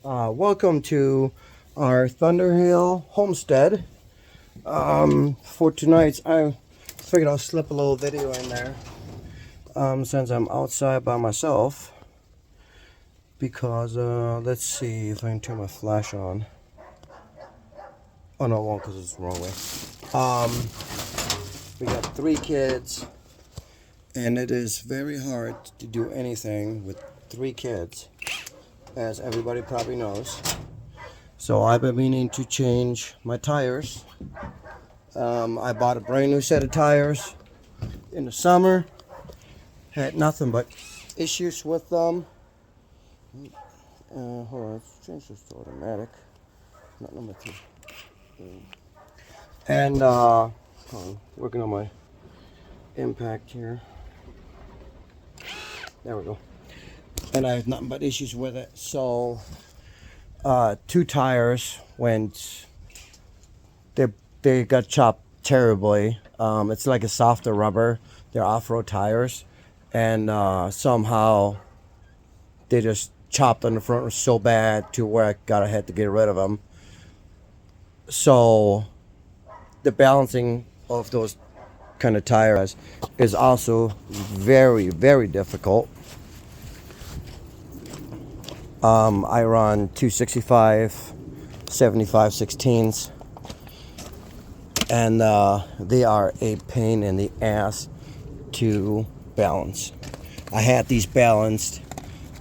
Welcome to our Thunderhill homestead. For tonight's, I figured I'll slip a little video in there since I'm outside by myself. Because, let's see if I can turn my flash on. Oh no, it won't because it's the wrong way. We got 3 kids, and it is very hard to do anything with 3 kids, as everybody probably knows. So I've been meaning to change my tires. I bought a brand new set of tires in the summer. Had nothing but issues with them. Hold on, let's change this to automatic. Not number 3. And hold on, working on my impact here. There we go. And I have nothing but issues with it. So 2 tires went, they got chopped terribly. It's like a softer rubber. They're off-road tires, and somehow they just chopped on the front so bad to where I had to get rid of them. So the balancing of those kind of tires is also very, very difficult. I run 265 75/16s, and they are a pain in the ass to balance. I had these balanced,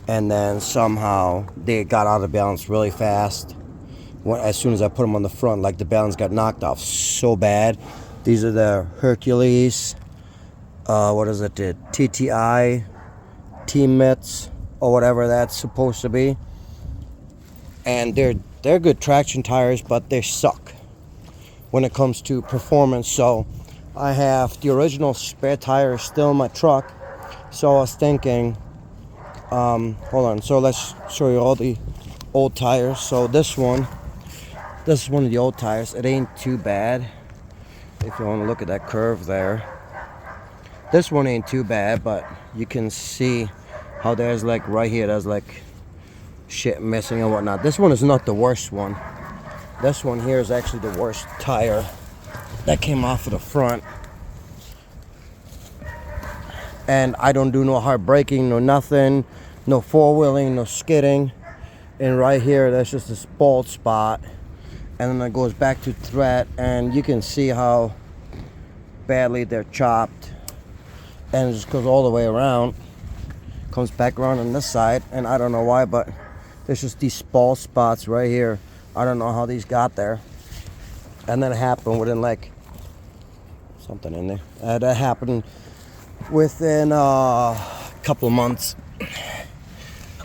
and then somehow they got out of balance really fast. As soon as I put them on the front, like the balance got knocked off so bad. These are the Hercules, what is it, the TTI, T-Mitts, or whatever that's supposed to be. And they're good traction tires, but they suck when it comes to performance. So I have the original spare tires still in my truck. So I was thinking, hold on, so let's show you all the old tires. So this is one of the old tires. It ain't too bad if you want to look at that curve there. This one ain't too bad, but you can see how there's like right here, there's like shit missing and whatnot. This one is not the worst one. This one here is actually the worst tire that came off of the front. And I don't do no hard braking, no nothing, no four-wheeling, no skidding. And right here, that's just this bald spot. And then it goes back to thread, and you can see how badly they're chopped. And it just goes all the way around. Comes back around on this side, and I don't know why, but there's just these bald spots right here. I don't know how these got there. And then it happened within like something in there. That happened within a couple of months.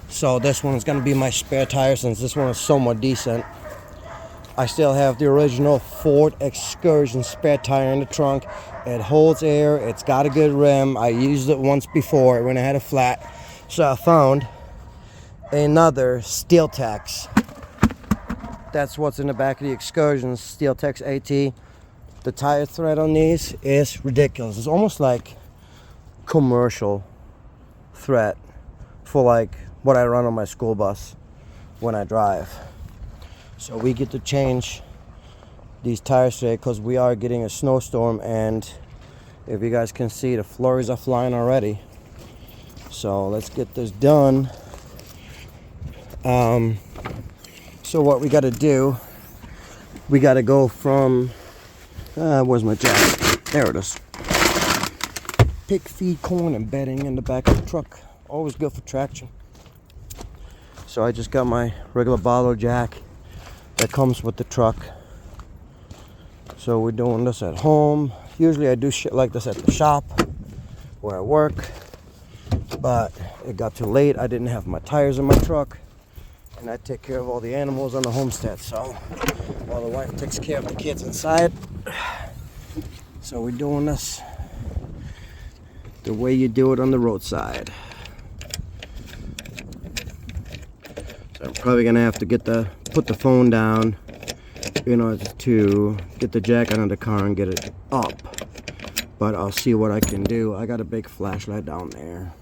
So this one is going to be my spare tire, since this one is somewhat decent. I still have the original Ford Excursion spare tire in the trunk. It holds air. It's got a good rim. I used it once before when I had a flat. So I found another Steel Tex. That's what's in the back of the Excursion, Steel Tex AT. The tire thread on these is ridiculous. It's almost like commercial thread for like what I run on my school bus when I drive. So we get to change these tires today because we are getting a snowstorm, and if you guys can see, the flurries are flying already. So let's get this done. So what we got to do, we got to go from, where's my jacket? There it is. Pick, feed corn and bedding in the back of the truck. Always good for traction. So I just got my regular bottle jack that comes with the truck. So we're doing this at home. Usually I do shit like this at the shop where I work, but it got too late. I didn't have my tires in my truck, and I take care of all the animals on the homestead. So while the wife takes care of the kids inside, so we're doing this the way you do it on the roadside. So I'm probably gonna have to put the phone down in order to get the jack out of the car and get it up. But I'll see what I can do. I got a big flashlight down there,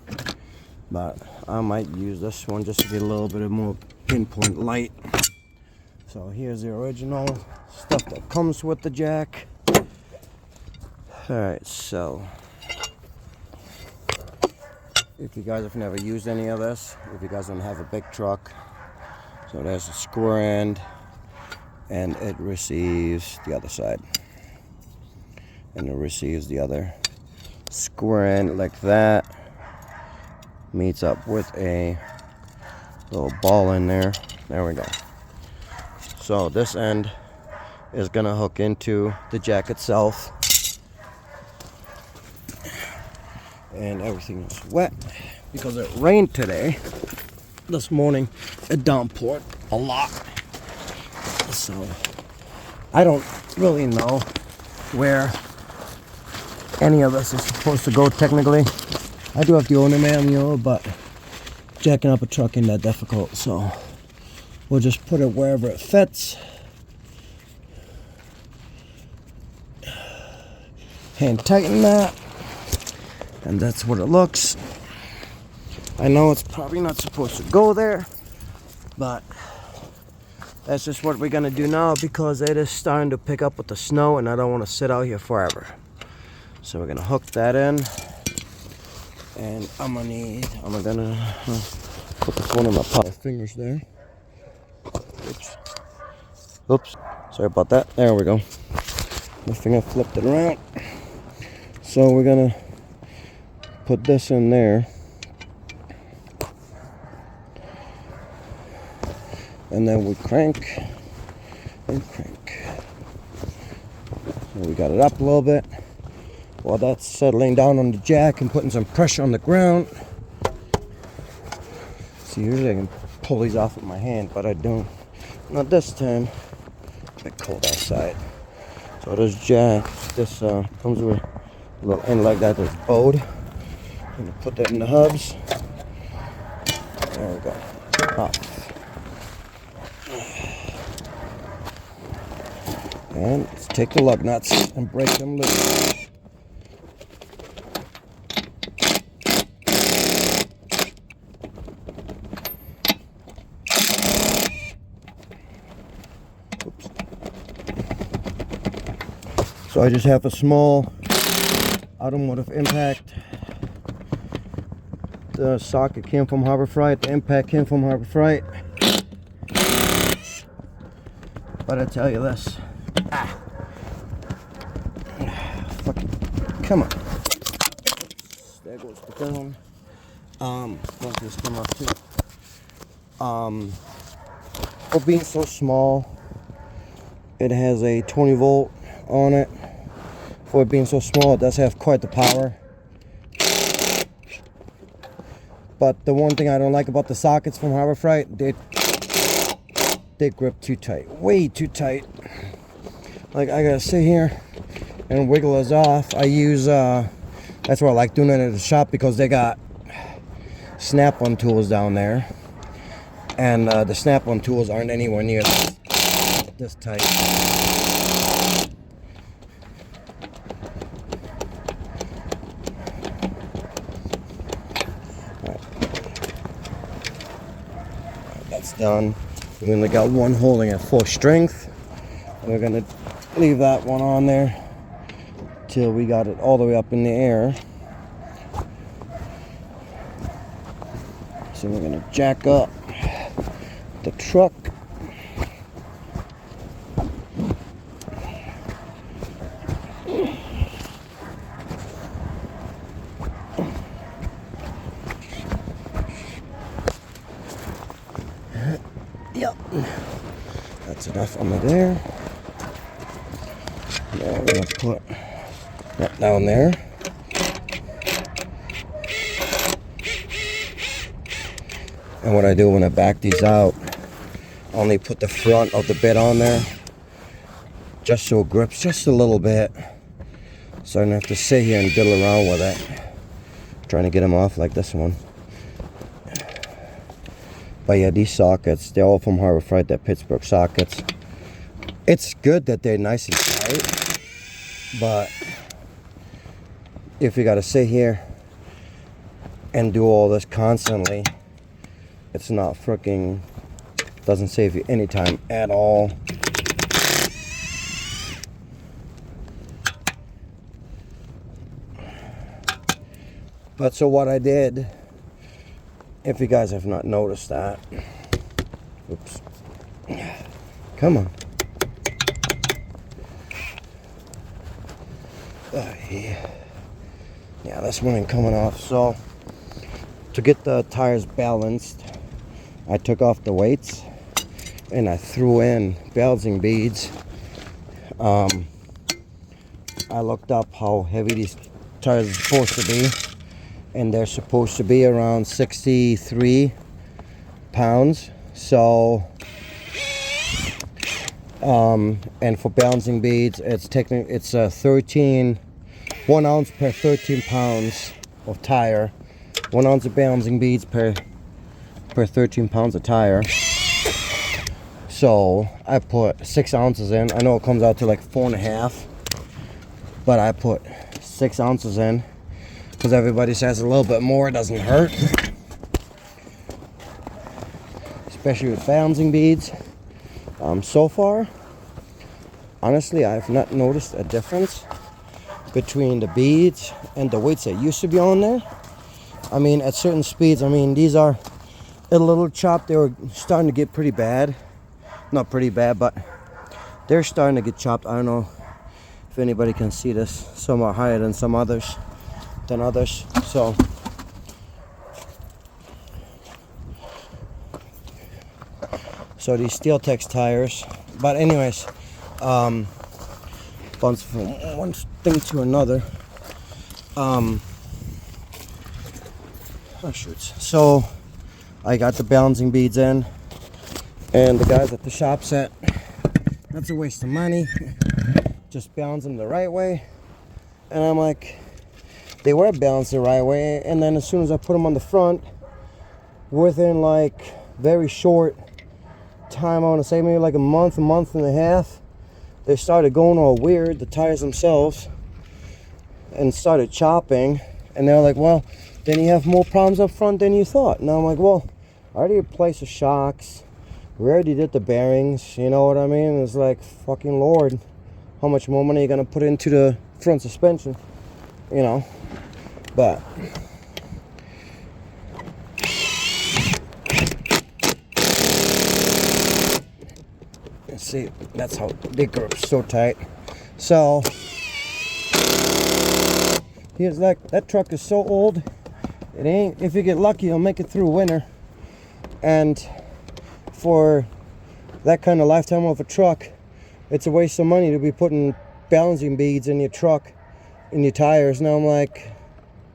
but I might use this one just to get a little bit more pinpoint light. So here's the original stuff that comes with the jack. Alright, so if you guys have never used any of this, if you guys don't have a big truck, so there's a square end, and it receives the other side, and it receives the other square end like that, meets up with a little ball in there. There we go. So this end is gonna hook into the jack itself, and everything is wet because it rained today. This morning it downpoured a lot, so I don't really know where any of this is supposed to go technically. I do have the owner manual, but jacking up a truck ain't that difficult, so we'll just put it wherever it fits. Hand tighten that, and that's what it looks. I know it's probably not supposed to go there, but that's just what we're gonna do now because it is starting to pick up with the snow and I don't want to sit out here forever. So we're gonna hook that in, and I'm gonna put the phone in my pocket. Fingers there. Oops. Sorry about that. There we go. My finger flipped it around. So we're gonna put this in there, and then we crank and crank. So we got it up a little bit while that's settling down on the jack and putting some pressure on the ground. See, usually I can pull these off with my hand, but I don't. Not this time. It's a bit cold outside. So this jack, this comes with a little end like that. That's bowed. I'm gonna put that in the hubs. There we go. Off. And let's take the lug nuts and break them loose. Oops. So I just have a small automotive impact. The socket came from Harbor Freight, the impact came from Harbor Freight. But I tell you this. Fucking, come on. There goes the phone. Want this come up too. For being so small, it has a 20 volt on it. For it being so small, it does have quite the power. But the one thing I don't like about the sockets from Harbor Freight, they grip too tight, way too tight. Like I gotta sit here and wiggle this off. I use that's why I like doing it at the shop, because they got snap-on tools down there, and the snap-on tools aren't anywhere near this tight. That's done. We only got one holding at full strength. We're gonna leave that one on there till we got it all the way up in the air. So we're gonna jack up the truck. Yep, that's enough under there. Now we're gonna put that down there. And what I do when I back these out, I only put the front of the bit on there, just so it grips just a little bit, so I don't have to sit here and diddle around with it, trying to get them off like this one. But yeah, these sockets, they're all from Harbor Freight, they're Pittsburgh sockets. It's good that they're nice and tight, but if you gotta sit here and do all this constantly, it's not freaking Doesn't save you any time at all. But so what I did, if you guys have not noticed that, oops, come on. Yeah, this one ain't coming off. So to get the tires balanced, I took off the weights and I threw in balancing beads. I looked up how heavy these tires are supposed to be, and they're supposed to be around 63 pounds. So and for balancing beads, it's 1 ounce per 13 pounds of tire. 1 ounce of balancing beads per 13 pounds of tire. So I put 6 ounces in. I know it comes out to like 4.5, but I put 6 ounces in because everybody says a little bit more doesn't hurt, especially with balancing beads. So far, honestly, I have not noticed a difference between the beads and the weights that used to be on there. I mean, at certain speeds, I mean, these are a little chopped. They were starting to get pretty bad. Not pretty bad, but they're starting to get chopped. I don't know if anybody can see this. Some are higher than some others. So these Steel Tex tires. But anyways, bounce from one thing to another. Oh shoots. So I got the balancing beads in, and the guys at the shop said that's a waste of money. Just balance them the right way. And I'm like, they were balanced the right way, and then as soon as I put them on the front, within like very short time, I want to say maybe like a month and a half, they started going all weird, the tires themselves, and started chopping. And they're like, well, then you have more problems up front than you thought. And I'm like, well, I already replaced the shocks, we already did the bearings, you know what I mean? It's like, fucking Lord, how much more money are you gonna put into the front suspension, you know? But see, that's how they grip so tight. So here's like, that truck is so old, it ain't, if you get lucky, you'll make it through winter. And for that kind of lifetime of a truck, it's a waste of money to be putting balancing beads in your truck, in your tires. Now I'm like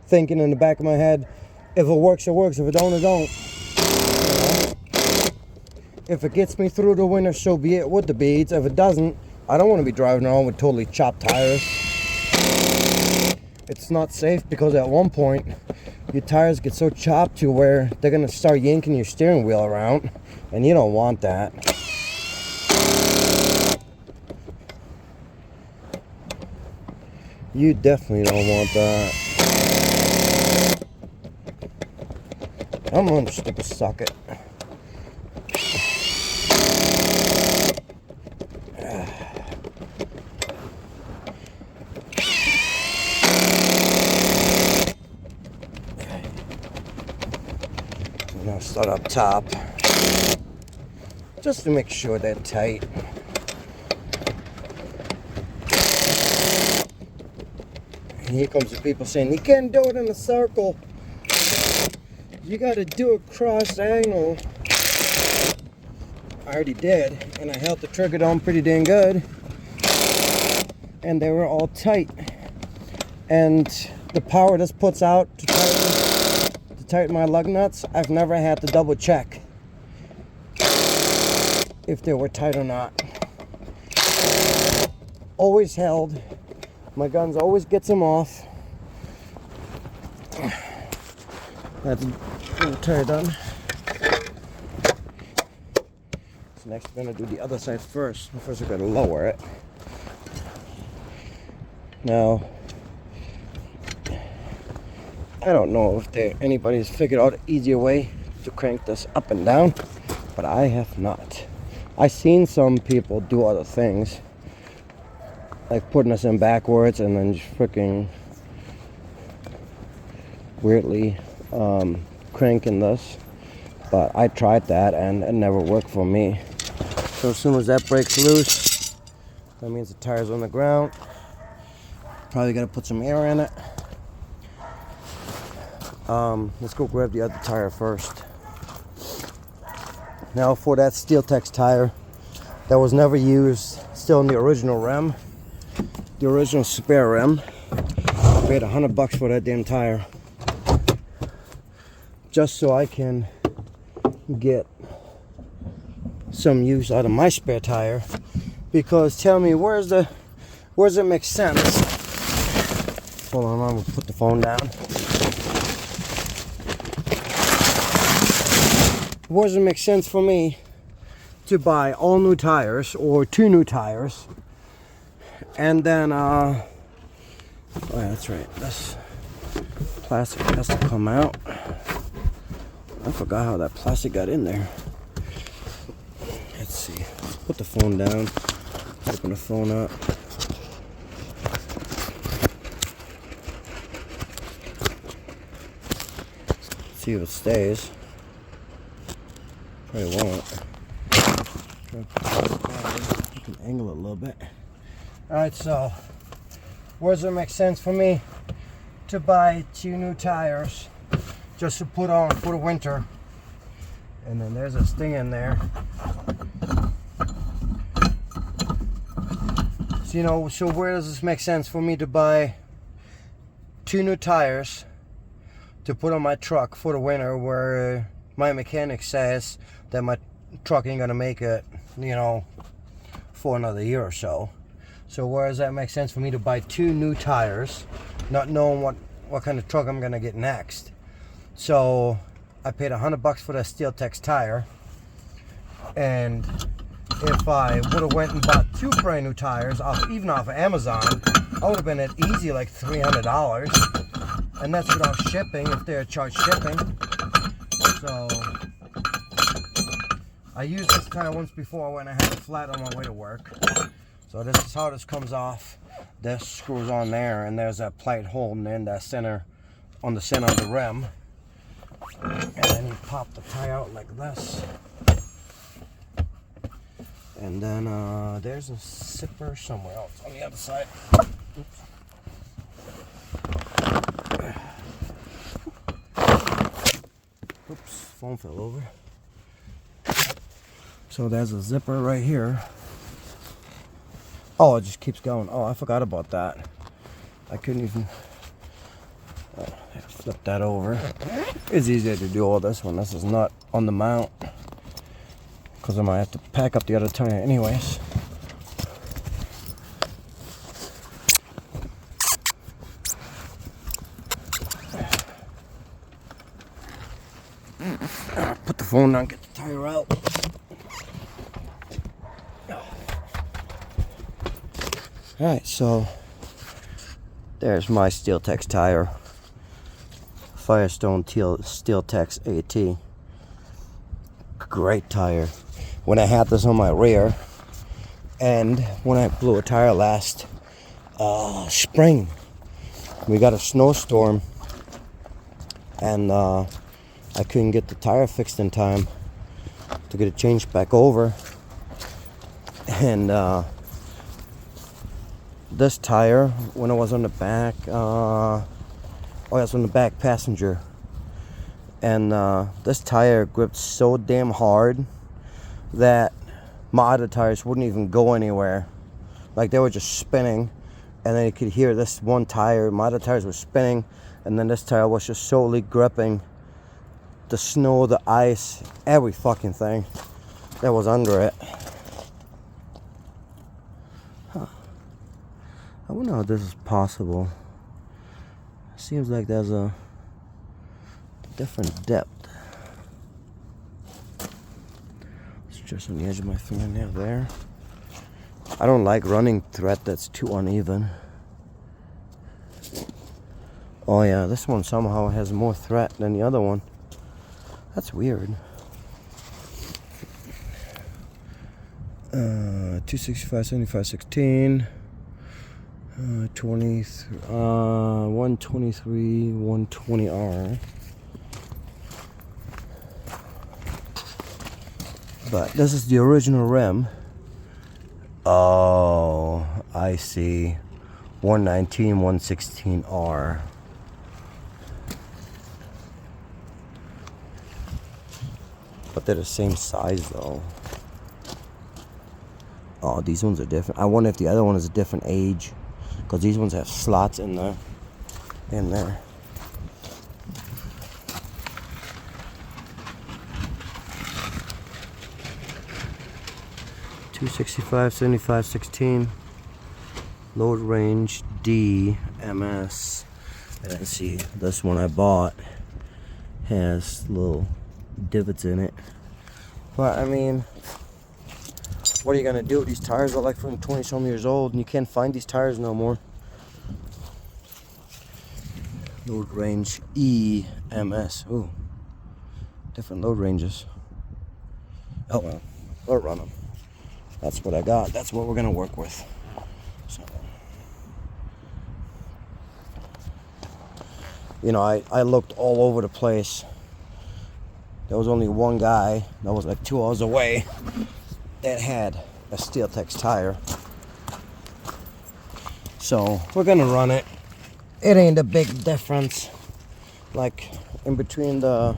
thinking in the back of my head, if it works, it works. If it don't, it don't. If it gets me through the winter, so be it with the beads. If it doesn't, I don't want to be driving around with totally chopped tires. It's not safe, because at one point your tires get so chopped to where they're going to start yanking your steering wheel around, and you don't want that. You definitely don't want that. I'm going to stick a socket. Now start up top, just to make sure they're tight. And here comes the people saying, you can't do it in a circle. You gotta do it cross angle. I already did, and I held the trigger down pretty dang good. And they were all tight. And the power this puts out to tighten my lug nuts, I've never had to double check if they were tight or not. Always held. My guns always gets them off. That's the tire done. So next we're gonna do the other side first. First we're gonna lower it. Now, I don't know if anybody's figured out an easier way to crank this up and down. but I have not. I've seen some people do other things, like putting us in backwards and then just freaking weirdly cranking this, but I tried that and it never worked for me. So as soon as that breaks loose, that means the tire's on the ground. Probably gotta put some air in it. Let's go grab the other tire first. Now for that Steel-Tex tire that was never used, still in the original rim, the original spare rim, I paid $100 for that damn tire, just so I can get some use out of my spare tire. Because tell me, where does it make sense? Hold on, I'm gonna put the phone down. Where does it make sense for me to buy all new tires or 2 new tires, and then oh yeah, that's right, this plastic has to come out. I forgot how that plastic got in there. Let's see, let's put the phone down, open the phone up. See if it stays. Probably won't. You can angle it a little bit. Alright, so where does it make sense for me to buy 2 new tires just to put on for the winter? And then there's this thing in there. So, so where does this make sense for me to buy 2 new tires to put on my truck for the winter, where my mechanic says that my truck ain't gonna make it, for another year or so? So where does that make sense for me to buy 2 new tires, not knowing what kind of truck I'm gonna get next? So I paid $100 for that Steel-Tex tire, and if I would have went and bought 2 brand new tires even off of Amazon, I would have been at easy like $300, and that's without shipping, if they're charged shipping. So I used this tire once before when I had a flat on my way to work. So this is how this comes off. This screws on there, and there's that plate holding in that center, on the center of the rim. And then you pop the tire out like this. And then there's a zipper somewhere else on the other side. Oops, phone fell over. So there's a zipper right here. Oh, it just keeps going. Oh, I forgot about that. I couldn't even flip that over. It's easier to do all this when this is not on the mount, because I might have to pack up the other tire anyways. Put the phone down, get the tire out. Alright, so there's my Steel-Tex tire. Firestone Steel-Tex AT. Great tire. When I had this on my rear, and when I blew a tire last spring, we got a snowstorm, and I couldn't get the tire fixed in time to get it changed back over. And this tire, when I was on the back, I was on the back passenger, and this tire gripped so damn hard that my other tires wouldn't even go anywhere. Like, they were just spinning, and then you could hear this one tire, my other tires were spinning, and then this tire was just solely gripping the snow, the ice, every fucking thing that was under it. I wonder how this is possible. Seems like there's a different depth. It's just on the edge of my fingernail there. I don't like running thread that's too uneven. Oh yeah, this one somehow has more thread than the other one. That's weird. 265, 75, 16. 123, 120R. But this is the original rim. Oh, I see. 119, 116R. But they're the same size though. Oh, these ones are different. I wonder if the other one is a different age, because these ones have slots in there. 265, 75, 16. Load range D MS. And then see, this one I bought has little divots in it. But I mean, what are you gonna do? These tires are like from 20-some years old, and you can't find these tires no more. Load range EMS. Ooh, different load ranges. Oh well, we'll run them. That's what I got. That's what we're gonna work with. So, you know, I looked all over the place. There was only one guy that was like 2 hours away that had a Steel-Tex tire. So we're gonna run it. It ain't a big difference, like in between the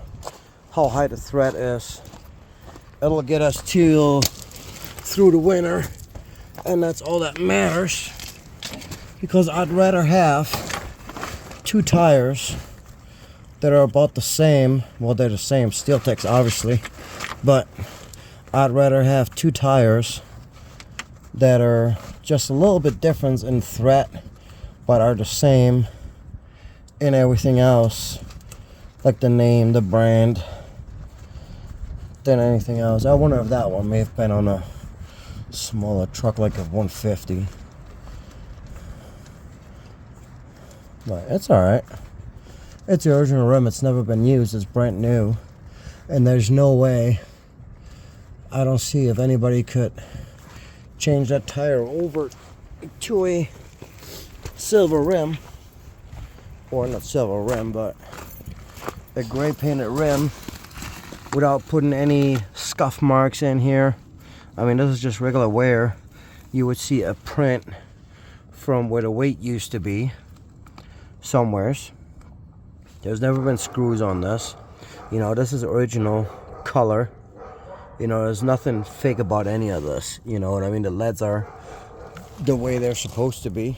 how high the thread is. It'll get us through the winter, and that's all that matters, because I'd rather have 2 tires that are about the same. Well, they're the same Steel-Tex obviously, but I'd rather have 2 tires that are just a little bit different in thread, but are the same in everything else, like the name, the brand, than anything else. I wonder if that one may have been on a smaller truck, like a 150. But it's alright. It's the original rim. It's never been used. It's brand new. And there's no way, I don't see if anybody could change that tire over to a silver rim, or not silver rim, but a gray painted rim, without putting any scuff marks in here. I mean, this is just regular wear. You would see a print from where the weight used to be somewheres. There's never been screws on this. You know, this is original color. You know, there's nothing fake about any of this. You know what I mean? The LEDs are the way they're supposed to be.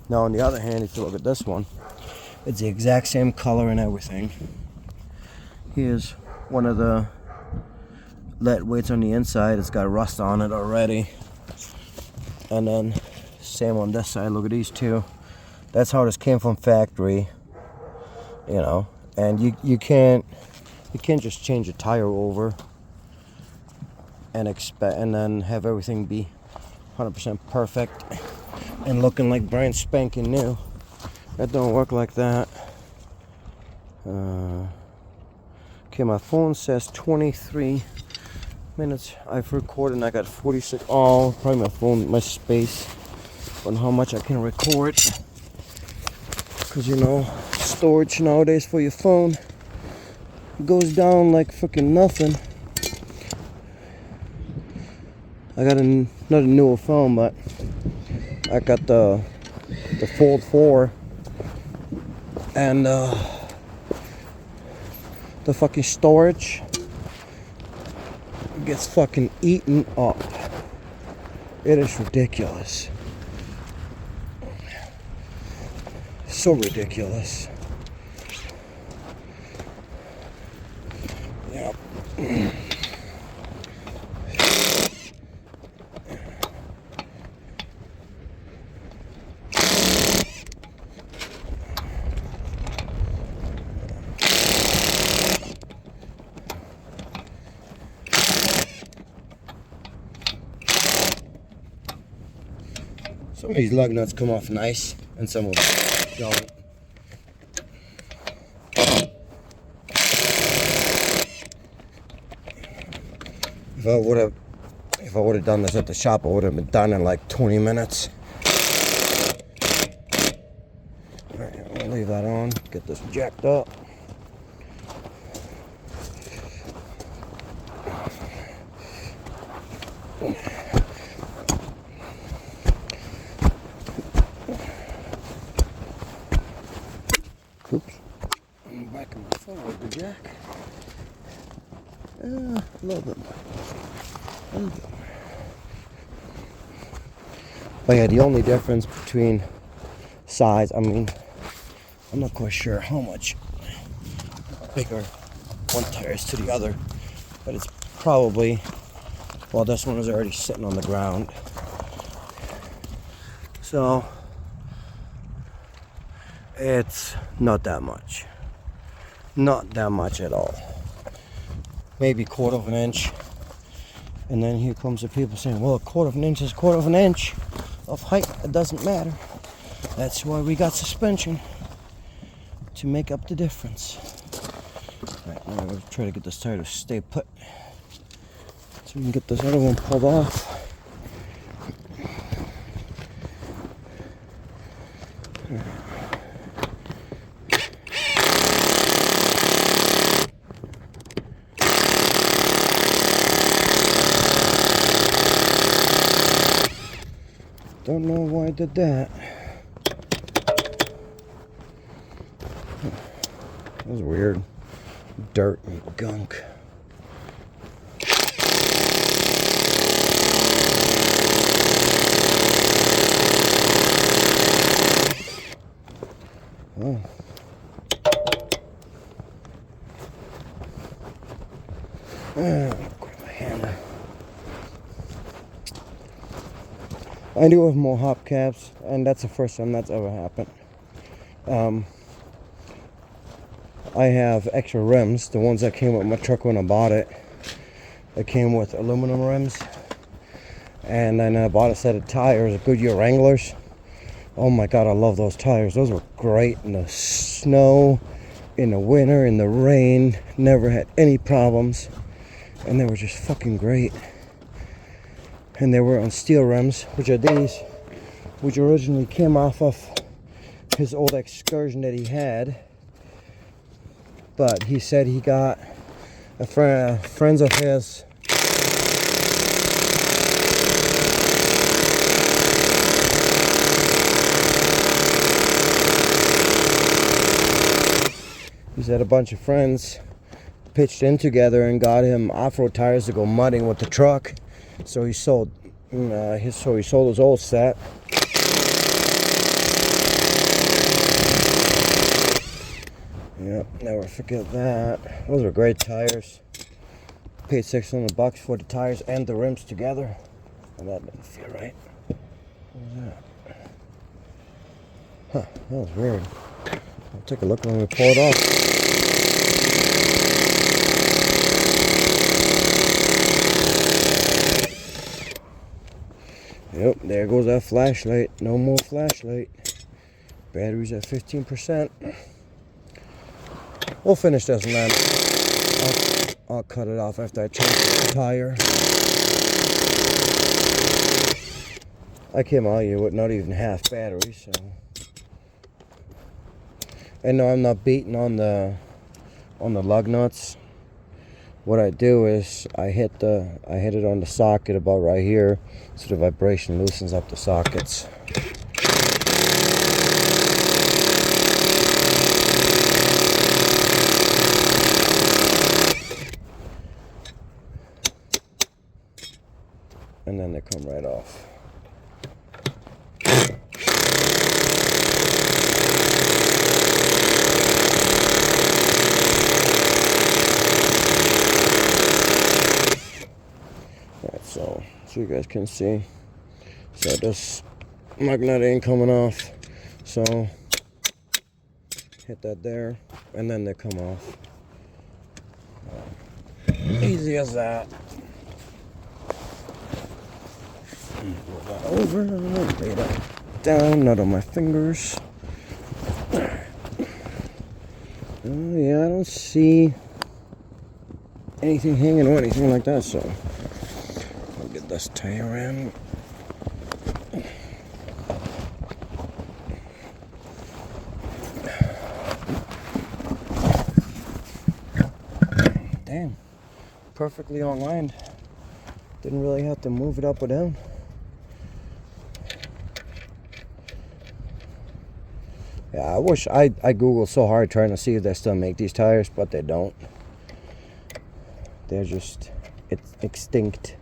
Now, on the other hand, if you look at this one, it's the exact same color and everything. Here's one of the LED weights on the inside. It's got rust on it already. And then same on this side. Look at these two. That's how this came from factory. You know, and you can't just change a tire over and expect and then have everything be 100% perfect and looking like brand spanking new. That don't work like that. Okay, my phone says 23 minutes I've recorded, and I got 46. Oh, probably my phone, my space on how much I can record, because you know, storage nowadays for your phone goes down like freaking nothing. I got another newer phone, but I got the Fold 4, and the fucking storage gets fucking eaten up. It is ridiculous. So ridiculous. Yep. Some of these lug nuts come off nice, and some of them don't. If I would have done this at the shop, I would have been done in like 20 minutes. All right, I'm gonna leave that on. Get this jacked up. Oops. I'm back in my phone with the jack. A little bit more. A little bit more. But yeah, the only difference between size, I mean, I'm not quite sure how much bigger one tire is to the other, but it's probably, well, this one is already sitting on the ground. So it's not that much. Not that much at all. Maybe 1/4 of an inch. And then here comes the people saying, well, 1/4 of an inch is 1/4 of an inch of height. It doesn't matter. That's why we got suspension, to make up the difference. Alright, now I'm going to try to get this tire to stay put, so we can get this other one pulled off. Don't know why I did that. That was weird. Dirt and gunk. Oh. Grab my hammer. I do have more hubcaps, and that's the first time that's ever happened. I have extra rims, the ones that came with my truck when I bought it. It came with aluminum rims, and then I bought a set of tires, Goodyear Wranglers. Oh my god, I love those tires. Those were great in the snow, in the winter, in the rain. Never had any problems, and they were just fucking great. And they were on steel rims, which are these, which originally came off of his old Excursion that he had. But he said he got friends of his he said a bunch of friends pitched in together and got him off-road tires to go mudding with the truck. So he sold his old set. Yep, never forget that. Those are great tires. Paid $600 for the tires and the rims together. And that didn't feel right. What was that? Huh, that was weird. I'll take a look when we pull it off. Yep, there goes that flashlight. No more flashlight. Battery's at 15%. We'll finish this and then I'll cut it off after I change the tire. I came out here with not even half battery, so. And no, I'm not beating on the lug nuts. What I do is I hit it on the socket about right here, so the vibration loosens up the sockets. And then they come right off. Alright, so you guys can see. So this magnet ain't coming off. So hit that there, and then they come off. Easy as that. Roll that over, lay that down, nut on my fingers. Yeah, I don't see anything hanging or anything like that, so put this tire in. Damn, perfectly aligned. Didn't really have to move it up or down. Yeah, I wish I googled so hard trying to see if they still make these tires, but they don't. They're just extinct.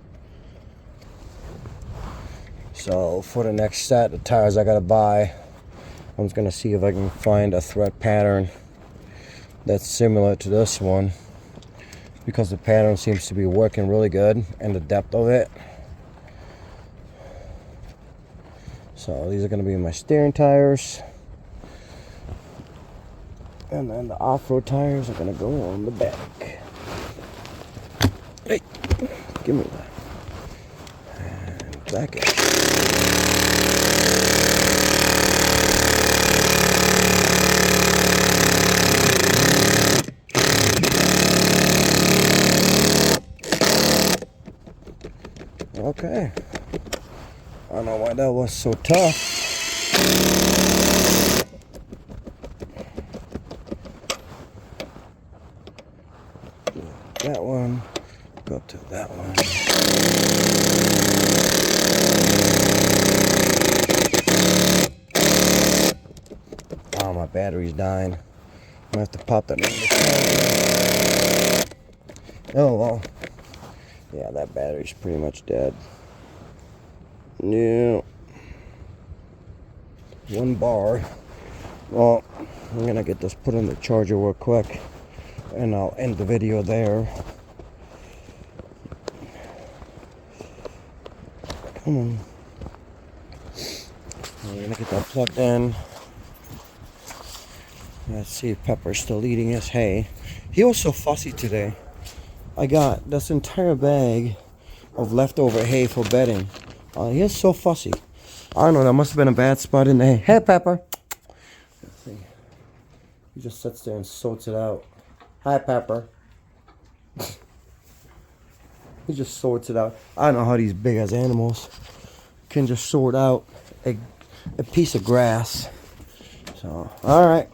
So for the next set of tires I gotta buy, I'm just gonna see if I can find a thread pattern that's similar to this one, because the pattern seems to be working really good and the depth of it. So these are gonna be my steering tires. And then the off-road tires are gonna go on the back. Hey, give me that. And back it. Okay. I don't know why that was so tough. That one, go up to that one. Oh, my battery's dying. I'm gonna have to pop that in the charger. Oh, well. Yeah, that battery's pretty much dead. Yeah. 1 bar. Well, I'm gonna get this put in the charger real quick, and I'll end the video there. Come on. I'm gonna get that plugged in. Let's see if Pepper's still eating his hay. He was so fussy today. I got this entire bag of leftover hay for bedding. He is so fussy. I don't know, that must have been a bad spot in the hay. Hey, Pepper. He just sits there and sorts it out. Hi, Pepper. He just sorts it out. I don't know how these big ass animals can just sort out a piece of grass. So, all right.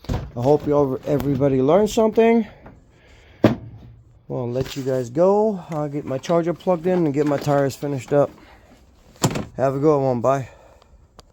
I hope everybody learned something. Well, I'll let you guys go. I'll get my charger plugged in and get my tires finished up. Have a good one. Bye.